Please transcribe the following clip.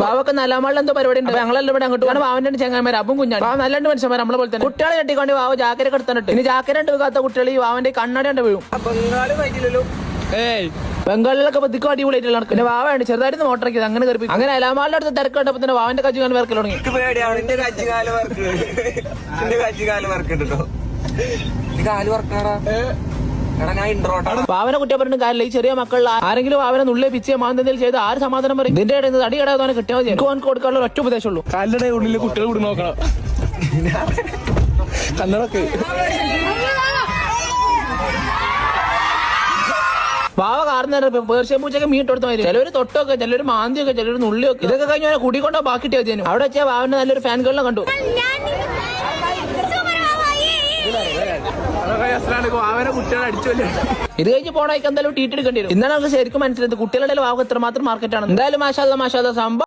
വാവൊക്കെ നല്ലമാളിൽ എന്തോ പരിപാടി ഉണ്ട്. ഞങ്ങളെല്ലാം ഇവിടെ അങ്ങോട്ട് പോകണം. വാവന്റെ ചെങ്ങന്മാർ അപ്പം കുഞ്ഞാണ്. വാവ നല്ല മനുഷ്യന്മാർ നമ്മളെ പോലെ തന്നെ. കുട്ടികളെ കെട്ടിക്കൊണ്ട് വാവ ജാക്കര എടുത്തിട്ട് ഇനി ജാക്കര എടുക്കാത്ത കുട്ടികൾ ഈ വാവന്റെ കണ്ണട വീഴും. ബംഗാളിലൊക്കെ ബുദ്ധിക്കും അടിപൊളിയായിട്ടുള്ള പിന്നെ വാവയാണ് ചെറുതായിട്ട് മോട്ടറക്കിയത് അങ്ങനെ കയറി അങ്ങനെ അലാമാളുടെ അടുത്ത് തിരക്കണ്ടപ്പോ തന്നെ വാവന്റെ കജ്ജുകാലം വർക്ക് തുടങ്ങി. വാവനെ കുട്ടിയെ പറഞ്ഞ കാര്യമില്ല. ഈ ചെറിയ മക്കളിൽ ആരെങ്കിലും വാവനെ നുള്ളിയെ പിച്ചിയെ മാന്തെങ്കിലും ചെയ്ത് ആര് സമാധാനം പറയും? ഇതിന്റെ ഇടയിൽ അടി കിടാതെ കിട്ടിയാൽ മതി. എനിക്ക് അവനക്ക് കൊടുക്കാനുള്ള ഒറ്റ ഉപദേശമുള്ളൂ. കാലിന്റെ ഉള്ളിൽ കുട്ടികൾ കൂടി നോക്കണം. കണ്ണടക്ക് വാവ കാർന്ന് പേർഷ്യ പൂച്ചൊക്കെ മീട്ടെടുത്ത മാതിരി ചിലവര് തൊട്ടൊക്കെ ചിലവര് മാന്തിയൊക്കെ ചിലവര് നുള്ളിയൊക്കെ ഇതൊക്കെ കഴിഞ്ഞ കുടിക്കൊണ്ടോ ബാക്കിട്ട് വെച്ചേനും. അവിടെ വെച്ചാൽ വാവന്റെ നല്ലൊരു ഫാൻ ഗേളിനെ കണ്ടു. വാവനെ കുട്ടികളെ അടിച്ചല്ലേ. ഇത് കഴിഞ്ഞ് പോണേക്ക് എന്തായാലും ടീറ്റ് എടുക്കേണ്ടി വരും. ഇന്നാണ് നമുക്ക് ശരിക്കും മനസ്സിലായത് കുട്ടികളുടെ വാവ എത്രമാത്രം മാർക്കറ്റാണ്. എന്തായാലും മാഷാ അല്ലാഹ് സംഭവം.